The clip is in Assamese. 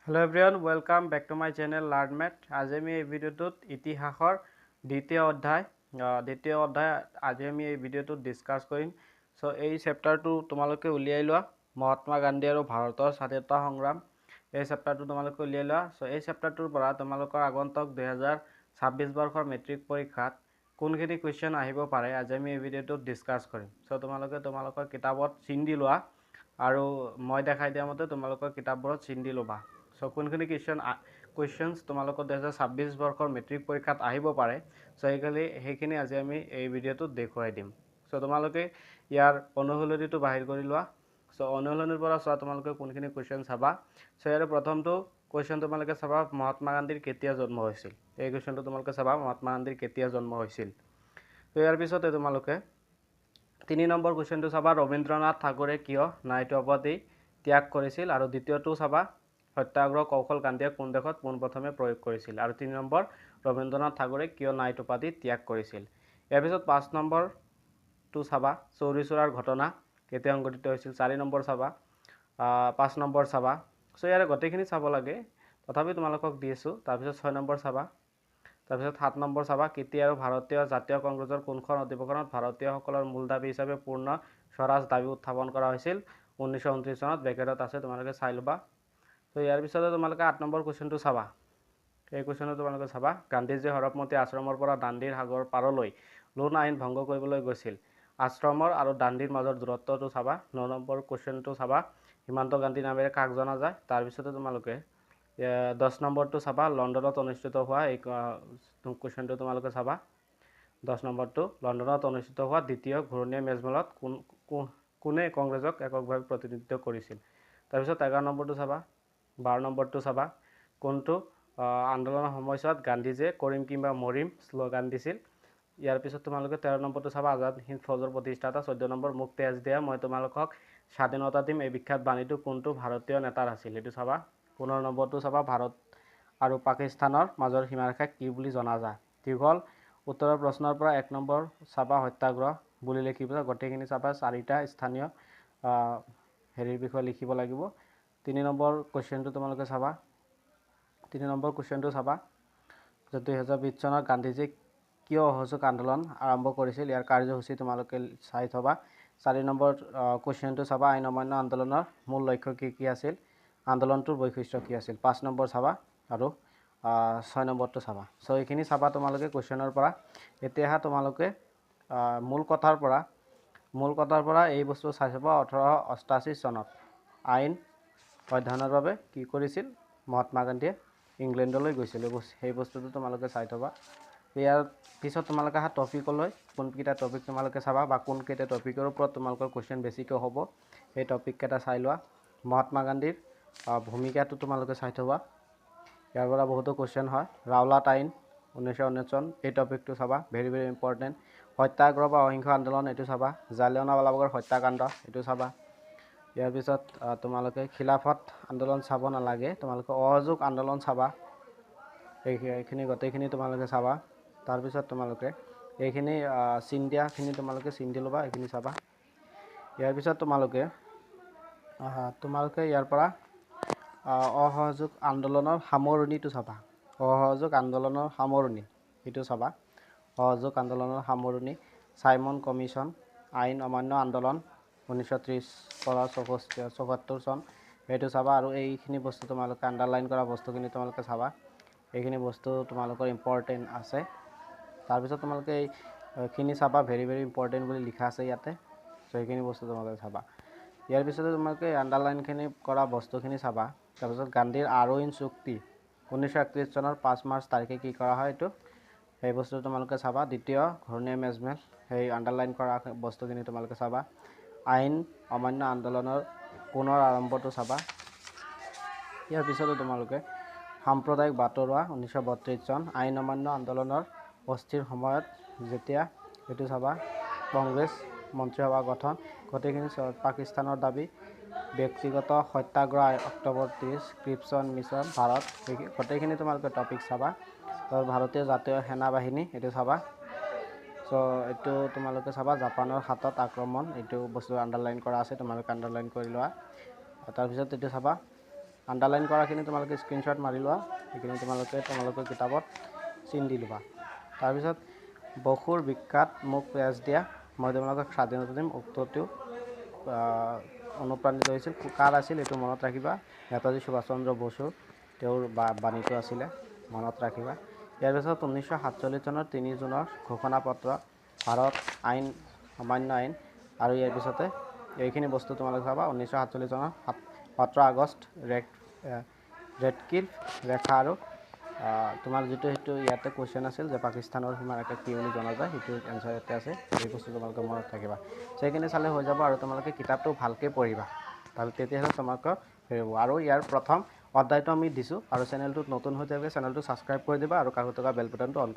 Hello everyone, welcome back to my channel LearnMath. আজি আমি এই ভিডিওটোত ইতিহাসৰ দ্বিতীয় অধ্যায় আজি আমি এই ভিডিওটোত ডিসকাস কৰিম। সো এই চেপ্টাৰটো তোমালোকে উলিয়াই লোৱা মহাত্মা গান্ধী আৰু ভাৰতৰ স্বাধীনতা সংগ্ৰাম। এই চেপ্টাৰটো তোমালোকে উলিয়াই লোৱা। সো এই চেপ্টাৰটোৰ পৰা তোমালোকৰ আগন্তুক 2026 বৰ্ষৰ মেট্ৰিক পৰীক্ষাত কোনখিনি কোৱেশ্চন আহিব পাৰে আজি আমি এই ভিডিওটোত ডিসকাস কৰিম। সো তোমালোকে তোমালোকৰ কিতাপত চিন দি লোৱা আৰু মই দেখাই দিয়া মতে তোমালোকৰ কিতাপবোৰত চিন দি লবা। সো কোনখিনি কুৱেশ্যনছ তোমালোকৰ 2026 বৰ্ষৰ মেট্ৰিক পৰীক্ষাত আহিব পাৰে। সো সেইখিনি আজি আমি এই ভিডিওটোত দেখুৱাই দিম। সো তোমালোকে ইয়াৰ অনুশীলনীটো বাহিৰ কৰি লোৱা। সো অনুশীলনীৰ পৰা চোৱা তোমালোকে কোনখিনি কুৱেশ্যন চাবা। সো ইয়াৰ প্ৰথমটো কুৱেশ্যন তোমালোকে চাবা মহাত্মা গান্ধীৰ কেতিয়া জন্ম হৈছিল। এই কুৱেশ্যনটো তোমালোকে চাবা মহাত্মা গান্ধীৰ কেতিয়া জন্ম হৈছিল। তো ইয়াৰ পিছতে তোমালোকে 3 নম্বৰ কুৱেশ্যনটো চাবা ৰবীন্দ্ৰনাথ ঠাকুৰে কিয় নাইট উপাধি ত্যাগ কৰিছিল আৰু দ্বিতীয়টো চাবা সত্যাগ্ৰহ কৌশল গান্ধীয়ে কোন দেশত পোনপ্ৰথমে প্ৰয়োগ কৰিছিল আৰু 3 নম্বৰ ৰবীন্দ্ৰনাথ ঠাকুৰে কিয় নাইট উপাধি ত্যাগ কৰিছিল। ইয়াৰ পিছত 5 নম্বৰটো চাবা চৌৰি চৌৰাৰ ঘটনা কেতিয়া সংঘটিত হৈছিল। 4 নম্বৰ চাবা 5 নম্বৰ চাবা। সো ইয়াৰে গোটেইখিনি চাব লাগে, তথাপি তোমালোকক দি আছোঁ। তাৰপিছত 6 নম্বৰ চাবা, তাৰপিছত 7 নম্বৰ চাবা কেতিয়া আৰু ভাৰতীয় জাতীয় কংগ্ৰেছৰ কোনখন অধিৱেশনত ভাৰতীয়সকলৰ মূল দাবী হিচাপে পূৰ্ণ স্বৰাজ দাবী উত্থাপন কৰা হৈছিল 1929 চনত। ব্ৰেকেটত আছে, তোমালোকে চাই ল'বা। তো ইয়াৰ পিছতে তোমালোকে 8 নম্বৰ কুৱেশ্যনটো চাবা। এই কুৱেশ্যনটো তোমালোকে চাবা গান্ধীজীয়ে হৰপমতী আশ্ৰমৰ পৰা দাণ্ডিৰ সাগৰ পাৰলৈ লোণ আইন ভংগ কৰিবলৈ গৈছিল। আশ্ৰমৰ আৰু দাণ্ডিৰ মাজৰ দূৰত্বটো চাবা। 9 নম্বৰ কুৱেশ্যনটো চাবা সীমান্ত গান্ধী নামেৰে কাক জনা যায়। তাৰপিছতে তোমালোকে 10 নম্বৰটো চাবা লণ্ডনত অনুষ্ঠিত হোৱা এই কুৱেশ্যনটো তোমালোকে চাবা। 10 নম্বৰটো লণ্ডনত অনুষ্ঠিত হোৱা দ্বিতীয় ঘূৰণীয়া মেজমেলত কোনে কংগ্ৰেছক এককভাৱে প্ৰতিনিধিত্ব কৰিছিল। তাৰপিছত 11 নম্বৰটো চাবা। 12 নম্বৰটো চাবা কোনটো আন্দোলনৰ সময়ছোৱাত গান্ধীজীয়ে কৰিম কিংবা মৰিম শ্লোগান দিছিল। ইয়াৰ পিছত তোমালোকে 13 নম্বৰটো চাবা আজাদ হিন্দ ফৌজৰ প্ৰতিষ্ঠাতা। 14 নম্বৰ মোক তেজ দিয়া মই তোমালোকক স্বাধীনতা দিম এই বিখ্যাত বাণীটো কোনটো ভাৰতীয় নেতাৰ আছিল, এইটো চাবা। 15 নম্বৰটো চাবা ভাৰত আৰু পাকিস্তানৰ মাজৰ সীমাৰেখাক কি বুলি জনা যায়। দীঘল উত্তৰৰ প্ৰশ্নৰ পৰা 1 নম্বৰ চাবা সত্যাগ্ৰহ বুলি লিখিব, গোটেইখিনি চাবা। 4টা স্থানীয় হেৰিৰ বিষয়ে লিখিব লাগিব। 3 নম্বৰ কুৱেশ্যনটো তোমালোকে চাবা। 3 নম্বৰ কুৱেশ্যনটো চাবা যে 2020 চনত গান্ধীজীয়ে কিয় অসহযোগ আন্দোলন আৰম্ভ কৰিছিল, ইয়াৰ কাৰ্যসূচী তোমালোকে চাই থবা। 4 নম্বৰ কুৱেশ্যনটো চাবা আইন অমান্য আন্দোলনৰ মূল লক্ষ্য কি আছিল, আন্দোলনটোৰ বৈশিষ্ট্য কি আছিল। 5 নম্বৰ চাবা আৰু 6 নম্বৰটো চাবা। সো এইখিনি চাবা তোমালোকে কুৱেশ্যনৰ পৰা। এতিয়া তোমালোকে মূল কথাৰ পৰা এই বস্তু চাই চাবা 1888 চনত আইন অধ্যয়নৰ বাবে কি কৰিছিল মহাত্মা গান্ধীয়ে ইংলেণ্ডলৈ গৈছিল। সেই বস্তুটো তোমালোকে চাই থবা। ইয়াৰ পিছত তোমালোকে টপিকলৈ কোনকেইটা টপিক তোমালোকে চাবা বা কোনকেইটা টপিকৰ ওপৰত তোমালোকৰ কুৱেশ্যন বেছিকৈ হ'ব সেই টপিককেইটা চাই লোৱা। মহাত্মা গান্ধীৰ ভূমিকাটো তোমালোকে চাই থবা, ইয়াৰ পৰা বহুতো কুৱেশ্যন হয়। ৰাওলাট আইন 1919 চন এই টপিকটো চাবা, ভেৰি ভেৰি ইম্পৰ্টেণ্ট। সত্যাগ্ৰহ বা অহিংস আন্দোলন এইটো চাবা। জালিয়ানাৱালাবাগৰ হত্যাকাণ্ড এইটো চাবা। ইয়াৰ পিছত তোমালোকে খিলাফত আন্দোলন চাব নালাগে, তোমালোকে অসহযোগ আন্দোলন চাবা। এইখিনি গোটেইখিনি তোমালোকে চাবা। তাৰপিছত তোমালোকে এইখিনি চিন দিয়াখিনি তোমালোকে চিন দি ল'বা, এইখিনি চাবা। ইয়াৰ পিছত তোমালোকে ইয়াৰ পৰা অসহযোগ আন্দোলনৰ সামৰণিটো চাবা। অসহযোগ আন্দোলনৰ সামৰণি এইটো চাবা। অসহযোগ আন্দোলনৰ সামৰণি, চাইমন কমিশ্যন, আইন অমান্য আন্দোলন 1930 পৰা 74 চন এইটো চাবা। আৰু এইখিনি বস্তু তোমালোকে আণ্ডাৰলাইন কৰা বস্তুখিনি তোমালোকে চাবা। এইখিনি বস্তু তোমালোকৰ ইম্পৰ্টেণ্ট আছে। তাৰপিছত তোমালোকে এইখিনি চাবা, ভেৰি ভেৰি ইম্পৰ্টেণ্ট বুলি লিখা আছে ইয়াতে। চ' এইখিনি বস্তু তোমালোকে চাবা। ইয়াৰ পিছতে তোমালোকে আণ্ডাৰলাইনখিনি কৰা বস্তুখিনি চাবা। তাৰপিছত গান্ধীৰ আৰউইন চুক্তি 1931 চনৰ 5 মাৰ্চ তাৰিখে কি কৰা হয় এইটো সেই বস্তু তোমালোকে চাবা। দ্বিতীয় ঘূৰণীয়া মেজমেল সেই আণ্ডাৰলাইন কৰা বস্তুখিনি তোমালোকে চাবা। আইন অমান্য আন্দোলনৰ পুনৰ আৰম্ভটো চাবা। ইয়াৰ পিছতে তোমালোকে সাম্প্ৰদায়িক বাটৰুৱা 1932 চন, আইন অমান্য আন্দোলনৰ অস্থিৰ সময়ত যেতিয়া এইটো চাবা। কংগ্ৰেছ মন্ত্ৰীসভা গঠন, গোটেইখিনি পাকিস্তানৰ দাবী, ব্যক্তিগত সত্যাগ্ৰহ অক্টোবৰ 30, ক্ৰিপছন মিছন ভাৰত, গোটেইখিনি তোমালোকে টপিক চাবা। ভাৰতীয় জাতীয় সেনা বাহিনী এইটো চাবা। চ' এইটো তোমালোকে চাবা। জাপানৰ হাতত আক্ৰমণ এইটো বস্তু আণ্ডাৰলাইন কৰা আছে, তোমালোকে আণ্ডাৰলাইন কৰি লোৱা। তাৰপিছত এইটো চাবা আণ্ডাৰলাইন কৰাখিনি তোমালোকে স্ক্ৰীনশ্বট মাৰি লোৱা, সেইখিনি তোমালোকৰ কিতাপত চিন দি ল'বা। তাৰপিছত বসুৰ বিখ্যাত মোক পিয়াজ দিয়া, মই তোমালোকক স্বাধীনতা দিম, উক্তটো অনুপ্ৰাণিত হৈছিল কাৰ আছিল এইটো মনত ৰাখিবা। নেতাজী সুভাষ চন্দ্ৰ বসুৰ তেওঁৰ বাণীটো আছিলে, মনত ৰাখিবা। ইয়াৰ পিছত 1947 চনৰ 3 জুনৰ ঘোষণাপত্ৰ, ভাৰত আইন অমান্য আইন, আৰু ইয়াৰ পিছতে এইখিনি বস্তু তোমালোকে চাবা। 1947 চনৰ 17 আগষ্ট ৰেড-ক্লিফ ৰেখা, আৰু তোমাৰ যিটো সেইটো ইয়াতে কুৱেশ্যন আছিল যে পাকিস্তানৰ সীমাৰেখা কি বুলি জনা যায়, সেইটো এনচাৰ ইয়াতে আছে। এই বস্তু তোমালোকে মনত ৰাখিবা। সেইখিনি চালে হৈ যাব, আৰু তোমালোকে কিতাপটো ভালকৈ পঢ়িবা, তেতিয়াহ'লে তোমালোকৰ হেৰি হ'ব। আৰু ইয়াৰ প্ৰথম অধ্যায়টো আমি দিছোঁ, আৰু চেনেলটোত নতুন হৈ থাকিলে চেনেলটো ছাবস্ক্ৰাইব কৰি দিবা, আৰু কাষত থকা বেল বাটনটো অন কৰি